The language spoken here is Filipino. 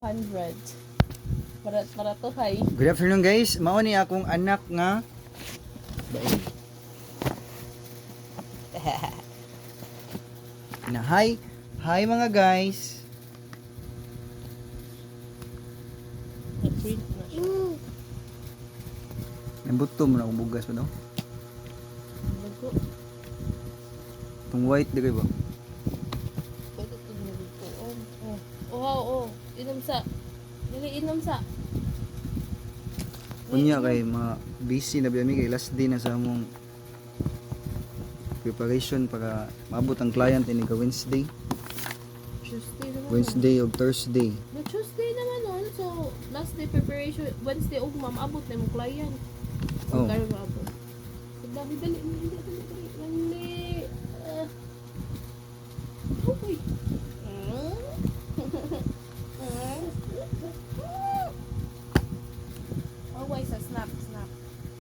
100. Para to hay. Good afternoon guys. Mao ni akong anak nga na hi. Hi mga guys. Nag-print na siya. Nambuto mo na akong bugas pa daw. Bago. Itong white di ba? Pwede ito nagpuon. Oh. Inom sa. Dili inom sa. Kunya kay mga busy na biyami kay last day na sa among preparation para maabot ang client ini ka Wednesday. Tuesday naman. Wednesday o Thursday. No, Tuesday naman nun. So, last day preparation. Wednesday, abot na yung client. Oh. Karon maabot. Dali. Okay.